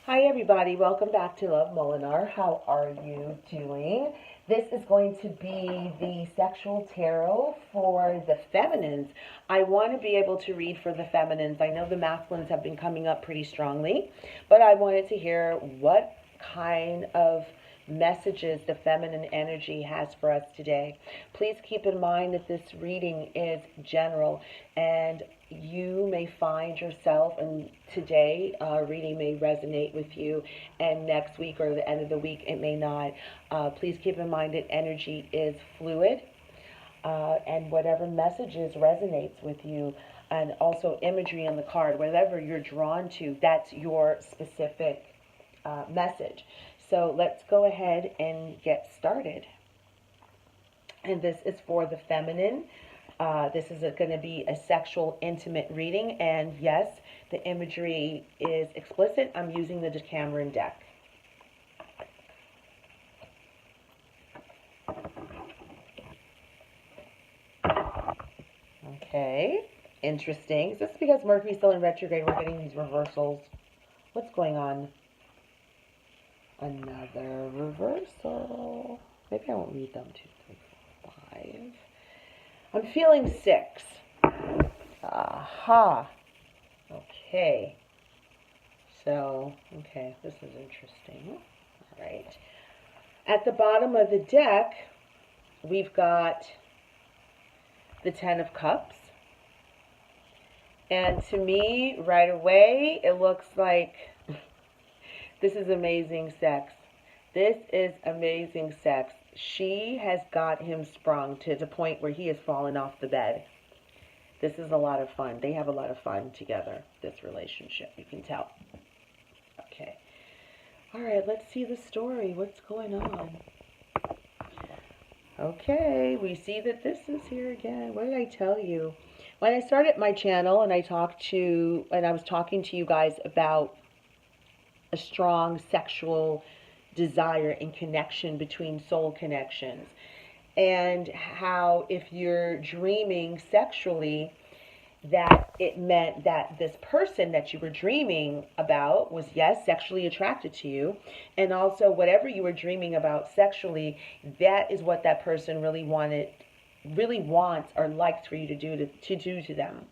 Hi everybody, welcome back to Love Molinar. How are you doing? This is going to be the sexual tarot for the feminines. I want to be able to read for the feminines. I know the masculines have been coming up pretty strongly, but I wanted to hear what kind of messages the feminine energy has for us today. Please keep in mind that this reading is general and you may find yourself, and today reading may resonate with you, and next week or the end of the week it may not. Please keep in mind that energy is fluid, and whatever messages resonates with you, and also imagery on the card, whatever you're drawn to, that's your specific message. So let's go ahead and get started. And this is for the feminine. This is going to be a sexual, intimate reading. And yes, the imagery is explicit. I'm using the Decameron deck. Okay, interesting. Is this because Mercury's still in retrograde? We're getting these reversals. What's going on? Another reversal. Maybe I won't read them. 2, 3, 4, 5. I'm feeling 6. Aha. Okay. So, okay, this is interesting. All right. At the bottom of the deck, we've got the 10 of Cups. And to me, right away, it looks like this is amazing sex. This is amazing sex. She has got him sprung to the point where he has fallen off the bed. This is a lot of fun. They have a lot of fun together, this relationship. You can tell. Okay. All right, let's see the story. What's going on? Okay, we see that this is here again. What did I tell you? When I started my channel and I was talking to you guys about a strong sexual desire and connection between soul connections, and how if you're dreaming sexually, that it meant that this person that you were dreaming about was, yes, sexually attracted to you, and also whatever you were dreaming about sexually, that is what that person really wants or likes for you to do to them.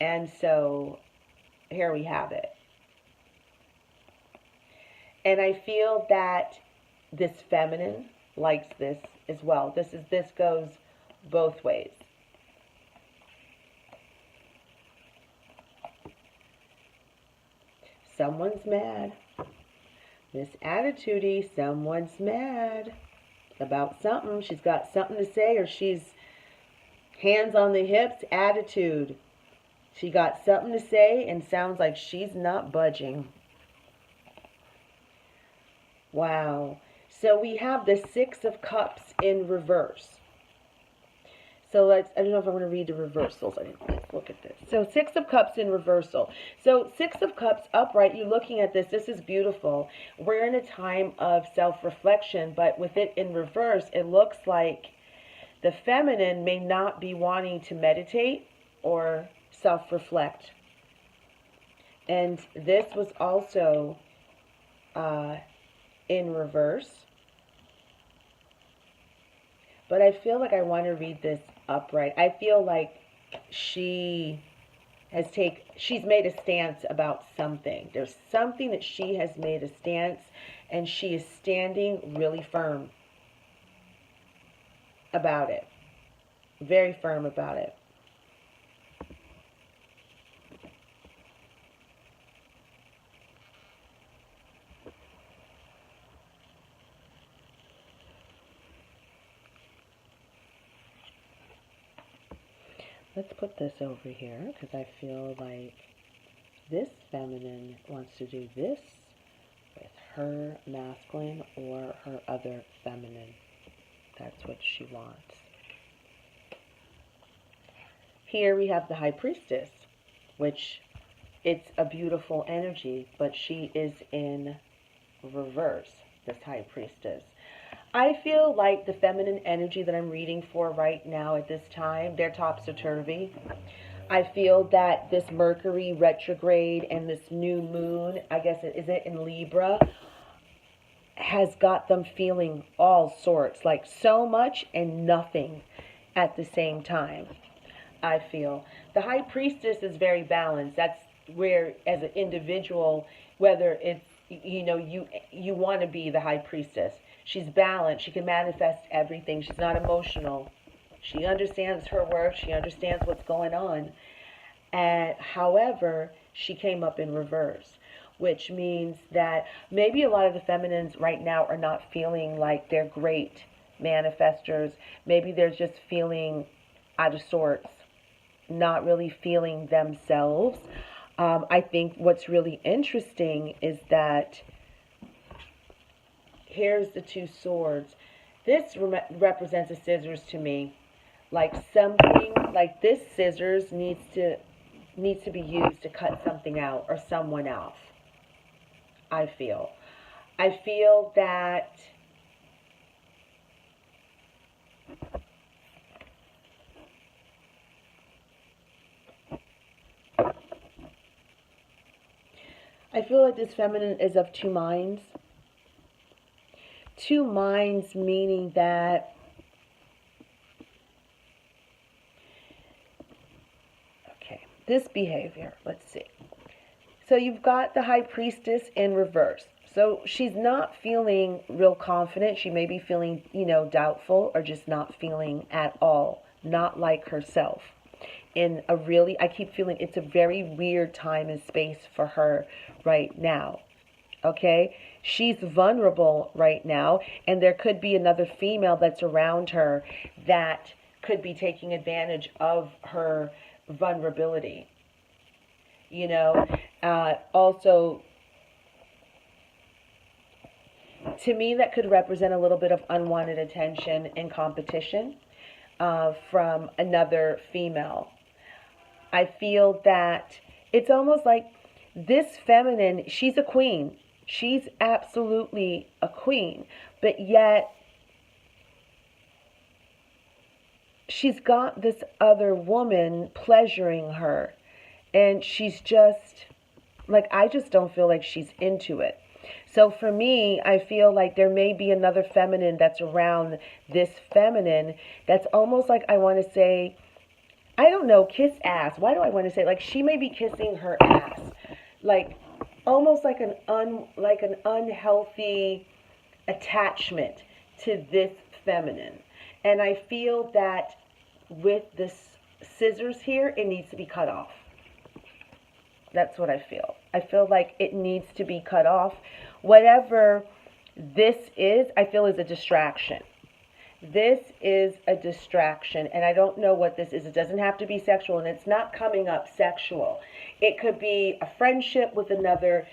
And so here we have it. And I feel that this feminine likes this as well. This goes both ways. Someone's mad. Miss Attitudey, someone's mad about something. She's got something to say, or she's hands on the hips attitude. She got something to say and sounds like she's not budging. Wow. So we have the 6 of Cups in reverse. So I don't know if I'm going to read the reversals. Let's look at this. So 6 of Cups in reversal. So 6 of Cups upright, you're looking at this. This is beautiful. We're in a time of self-reflection, but with it in reverse, it looks like the feminine may not be wanting to meditate or self-reflect. And this was also in reverse, but I feel like I want to read this upright. I feel like she's made a stance about something. There's something that she has made a stance, and she is standing really firm about it. Very firm about it. Let's put this over here because I feel like this feminine wants to do this with her masculine or her other feminine. That's what she wants. Here we have the High Priestess, which it's a beautiful energy, but she is in reverse, this High Priestess. I feel like the feminine energy that I'm reading for right now at this time, they're topsy-turvy. I feel that this Mercury retrograde and this new moon, I guess is it in Libra, has got them feeling all sorts, like so much and nothing at the same time. I feel the High Priestess is very balanced. That's where, as an individual, whether it's, you want to be the High Priestess. She's balanced. She can manifest everything. She's not emotional. She understands her work. She understands what's going on. And however, she came up in reverse, which means that maybe a lot of the feminines right now are not feeling like they're great manifestors. Maybe they're just feeling out of sorts, not really feeling themselves. I think what's really interesting is that here's the two swords. This represents the scissors to me. Like something, like this scissors needs to be used to cut something out or someone off. I feel that this feminine is of two minds. Two minds meaning that this behavior, let's see. So you've got the High Priestess in reverse. So she's not feeling real confident. She may be feeling, doubtful or just not feeling at all, not like herself. I keep feeling it's a very weird time and space for her right now. Okay? She's vulnerable right now, and there could be another female that's around her that could be taking advantage of her vulnerability. Also, to me, that could represent a little bit of unwanted attention and competition from another female. I feel that it's almost like this feminine, she's a queen. She's absolutely a queen, but yet she's got this other woman pleasuring her, and she's just like, I just don't feel like she's into it. So for me, I feel like there may be another feminine that's around this feminine that's almost like, I want to say, I don't know, kiss ass. Why do I want to say, like, she may be kissing her ass, like almost like an unhealthy attachment to this feminine. And I feel that with this scissors here, it needs to be cut off. That's what I feel. I feel like it needs to be cut off. Whatever this is, I feel is a distraction. This is a distraction, and I don't know what this is. It doesn't have to be sexual, and it's not coming up sexual. It could be a friendship with another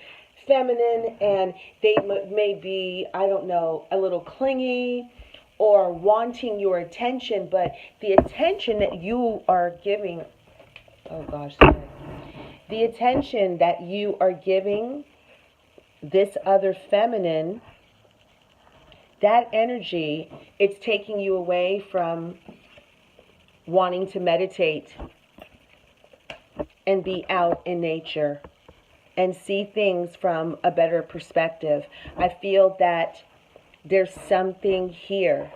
feminine, and they may be, I don't know, a little clingy or wanting your attention, but the attention that you are giving, oh gosh, sorry. The attention that you are giving this other feminine, that energy, it's taking you away from wanting to meditate and be out in nature and see things from a better perspective. I feel that there's something here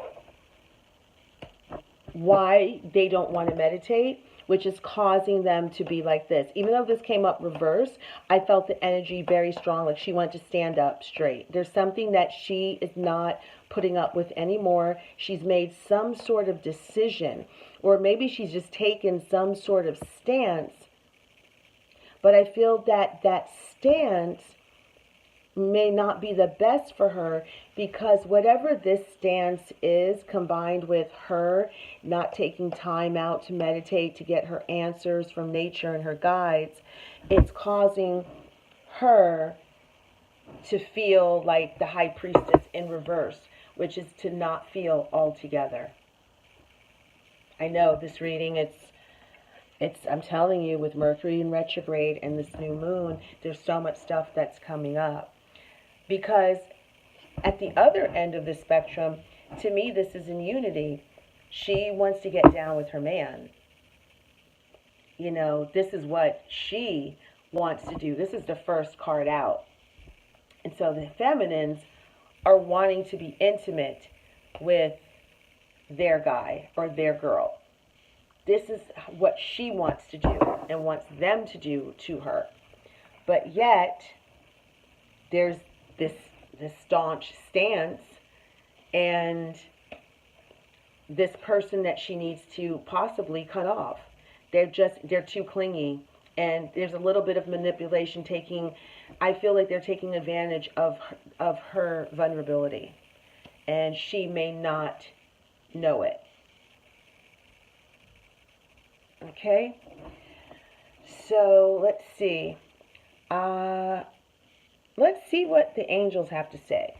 why they don't want to meditate, which is causing them to be like this. Even though this came up reverse, I felt the energy very strong, like she wanted to stand up straight. There's something that she is not putting up with anymore. She's made some sort of decision, or maybe she's just taken some sort of stance. But I feel that that stance may not be the best for her, because whatever this stance is, combined with her not taking time out to meditate, to get her answers from nature and her guides, it's causing her to feel like the High Priestess in reverse, which is to not feel altogether. I know this reading, I'm telling you, with Mercury in retrograde and this new moon, there's so much stuff that's coming up. Because at the other end of the spectrum, to me, this is in unity. She wants to get down with her man. you know, this is what she wants to do. This is the first card out. And so the feminines are wanting to be intimate with their guy or their girl. This is what she wants to do and wants them to do to her. But yet, there's this staunch stance and this person that she needs to possibly cut off. They're too clingy, and there's a little bit of manipulation I feel like they're taking advantage of her vulnerability, and she may not know it. Okay, so let's see. Let's see what the angels have to say.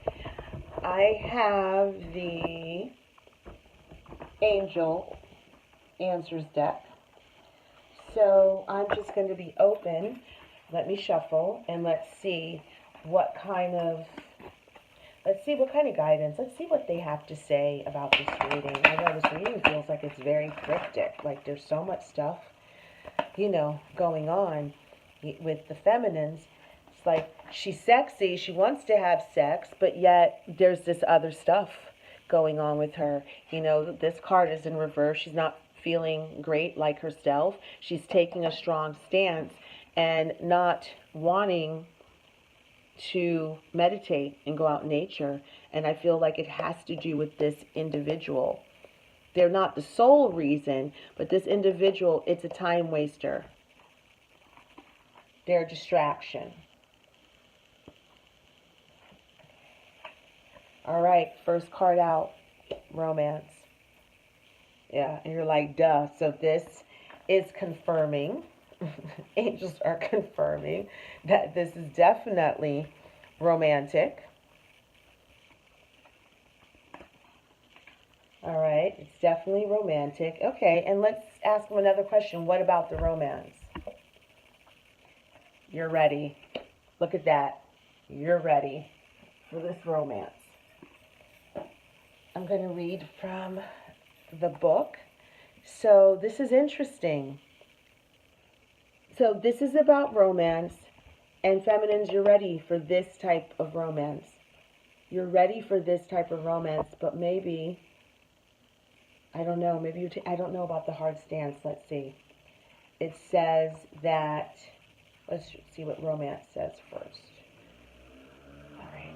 I have the Angel Answers deck. So I'm just going to be open. Let me shuffle and let's see what kind of guidance. Let's see what they have to say about this reading. I know this reading feels like it's very cryptic. Like there's so much stuff, you know, going on with the feminines. It's like she's sexy. She wants to have sex, but yet there's this other stuff going on with her. You know, this card is in reverse. She's not feeling great like herself. She's taking a strong stance and not wanting to meditate and go out in nature. And I feel like it has to do with this individual. They're not the sole reason, but this individual, it's a time waster. They're a distraction. All right, first card out, romance. Yeah, and you're like, duh. So this is confirming, angels are confirming that this is definitely romantic. All right, it's definitely romantic. Okay, and let's ask them another question. What about the romance? You're ready. Look at that. You're ready for this romance. I'm going to read from the book. So this is interesting. So this is about romance, and feminines, you're ready for this type of romance. You're ready for this type of romance, but maybe, I don't know, maybe I don't know about the hard stance. Let's see. It says that, let's see what romance says first. All right.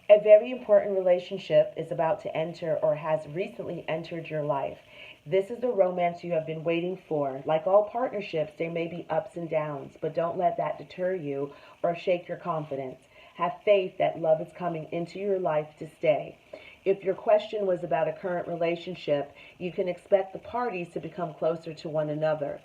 A very important relationship is about to enter or has recently entered your life. This is the romance you have been waiting for. Like all partnerships, there may be ups and downs, but don't let that deter you or shake your confidence. Have faith that love is coming into your life to stay. If your question was about a current relationship, you can expect the parties to become closer to one another.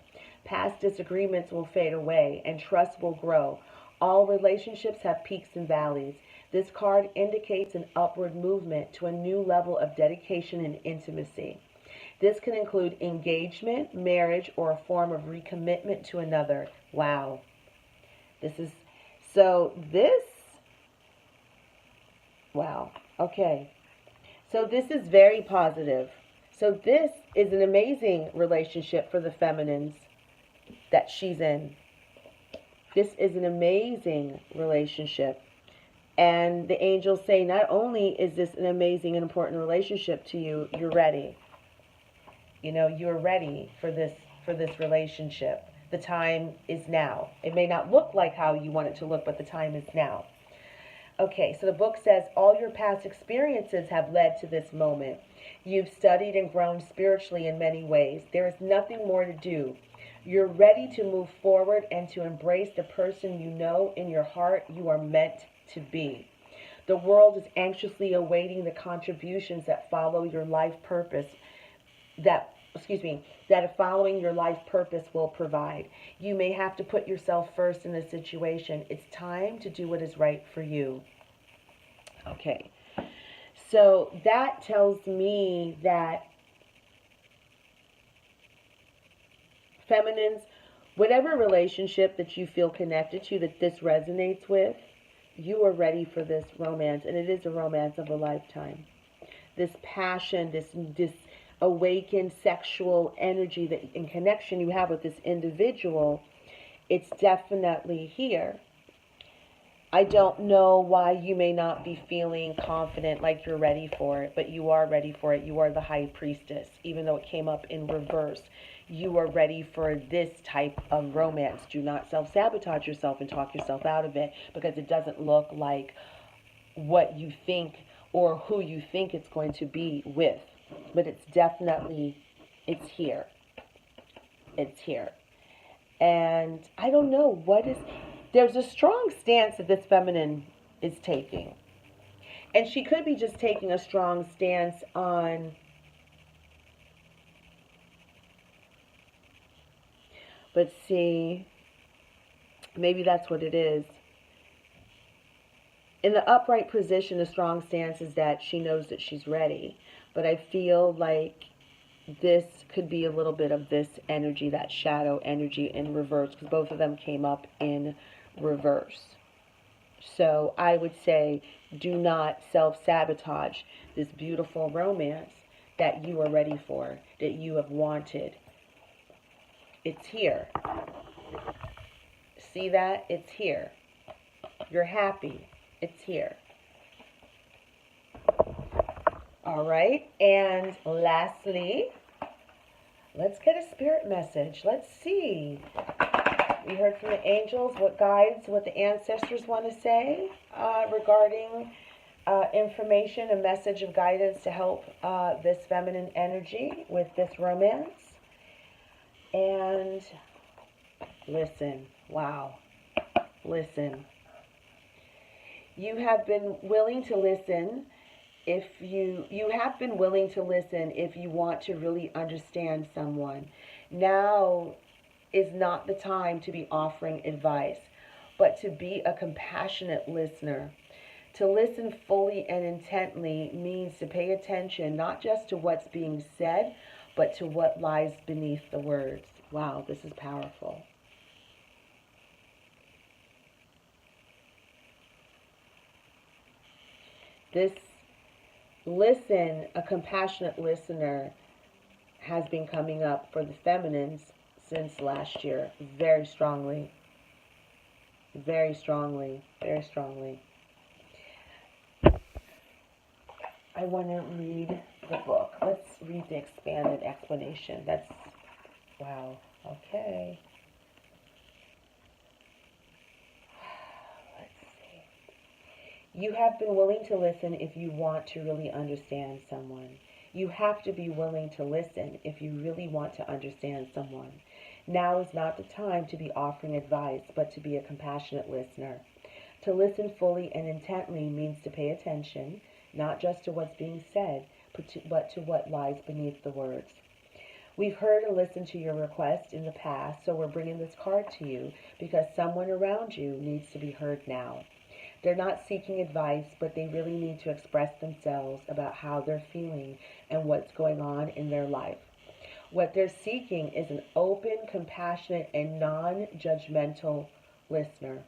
Past disagreements will fade away and trust will grow. All relationships have peaks and valleys. This card indicates an upward movement to a new level of dedication and intimacy. This can include engagement, marriage, or a form of recommitment to another. Wow. Wow. Okay. So this is very positive. So this is an amazing relationship for the feminines that she's in. This is an amazing relationship. And the angels say not only is this an amazing and important relationship to you, you're ready. You know, you're ready for this relationship. The time is now. It may not look like how you want it to look, but the time is now. Okay, so the book says all your past experiences have led to this moment. You've studied and grown spiritually in many ways. There is nothing more to do. You're ready to move forward and to embrace the person you know in your heart you are meant to be. The world is anxiously awaiting the contributions that follow your life purpose, that following your life purpose will provide. You may have to put yourself first in a situation. It's time to do what is right for you. Okay. So that tells me that feminines, whatever relationship that you feel connected to, that this resonates with, you are ready for this romance, and it is a romance of a lifetime. This passion, this awakened sexual energy that in connection you have with this individual, it's definitely here. I don't know why you may not be feeling confident like you're ready for it, but you are ready for it. You are the high priestess, even though it came up in reverse. You are ready for this type of romance. Do not self-sabotage yourself and talk yourself out of it, because it doesn't look like what you think or who you think it's going to be with. But it's definitely, it's here. It's here. And I don't know what is, there's a strong stance that this feminine is taking. And she could be just taking a strong stance on, but see, maybe that's what it is. In the upright position, a strong stance is that she knows that she's ready. But I feel like this could be a little bit of this energy, that shadow energy in reverse, because both of them came up in reverse. So I would say do not self-sabotage this beautiful romance that you are ready for, that you have wanted. It's here. See that? It's here. You're happy. It's here. All right. And lastly, let's get a spirit message. Let's see. We heard from the angels, what guides, what the ancestors want to say regarding information, a message of guidance to help this feminine energy with this romance. And listen, wow, listen. You have been willing to listen if you have been willing to listen if you want to really understand someone. Now is not the time to be offering advice, but to be a compassionate listener. To listen fully and intently means to pay attention not just to what's being said, but to what lies beneath the words. Wow, this is powerful. This listen, a compassionate listener, has been coming up for the feminines since last year, very strongly. Very strongly. Very strongly. I want to read the book. Let's read the expanded explanation. That's, wow, okay. Let's see. You have been willing to listen if you want to really understand someone. You have to be willing to listen if you really want to understand someone. Now is not the time to be offering advice, but to be a compassionate listener. To listen fully and intently means to pay attention, not just to what's being said, but to what lies beneath the words. We've heard and listened to your request in the past, so we're bringing this card to you because someone around you needs to be heard now. They're not seeking advice, but they really need to express themselves about how they're feeling and what's going on in their life. What they're seeking is an open, compassionate, and non-judgmental listener.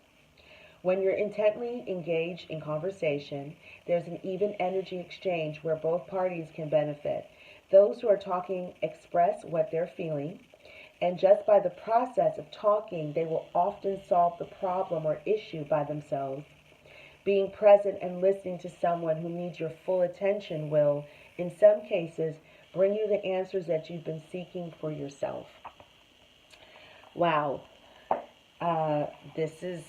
When you're intently engaged in conversation, there's an even energy exchange where both parties can benefit. Those who are talking express what they're feeling, and just by the process of talking, they will often solve the problem or issue by themselves. Being present and listening to someone who needs your full attention will, in some cases, bring you the answers that you've been seeking for yourself. Wow. This is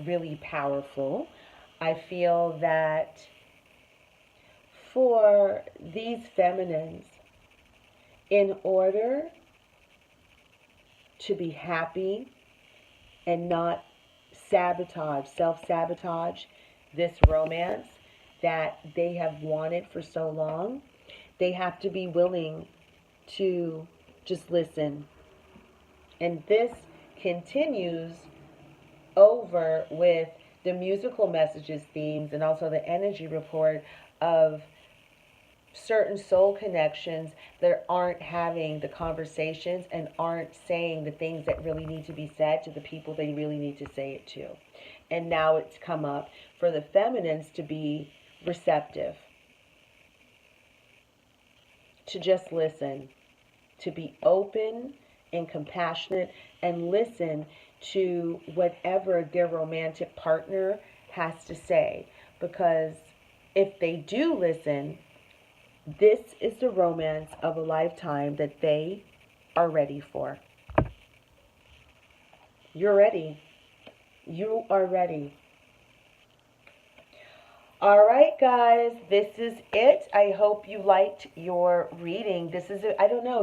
really powerful. I feel that for these feminines, in order to be happy and not self-sabotage this romance that they have wanted for so long, they have to be willing to just listen. And this continues over with the musical messages, themes, and also the energy report of certain soul connections that aren't having the conversations and aren't saying the things that really need to be said to the people they really need to say it to. And now it's come up for the feminines to be receptive. to just listen, to be open and compassionate, and listen to whatever their romantic partner has to say. Because if they do listen, this is the romance of a lifetime that they are ready for. You're ready. You are ready. All right, guys, this is it. I hope you liked your reading. This is, I don't know,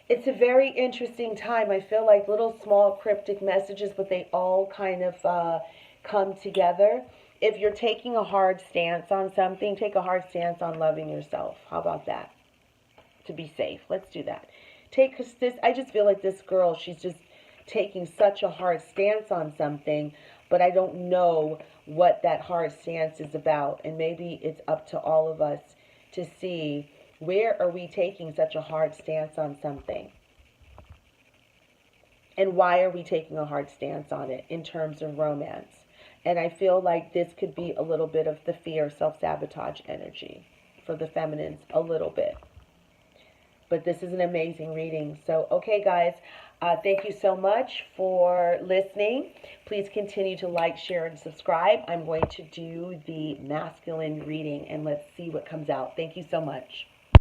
it's a very interesting time. I feel like little small cryptic messages, but they all kind of come together. If you're taking a hard stance on something, take a hard stance on loving yourself. How about that? To be safe. Let's do that. I just feel like this girl, she's just taking such a hard stance on something, but I don't know what that hard stance is about. And maybe it's up to all of us to see, where are we taking such a hard stance on something? And why are we taking a hard stance on it in terms of romance? And I feel like this could be a little bit of the fear, self-sabotage energy for the feminines, a little bit. But this is an amazing reading. So, okay, guys, thank you so much for listening. Please continue to like, share, and subscribe. I'm going to do the masculine reading, and let's see what comes out. Thank you so much.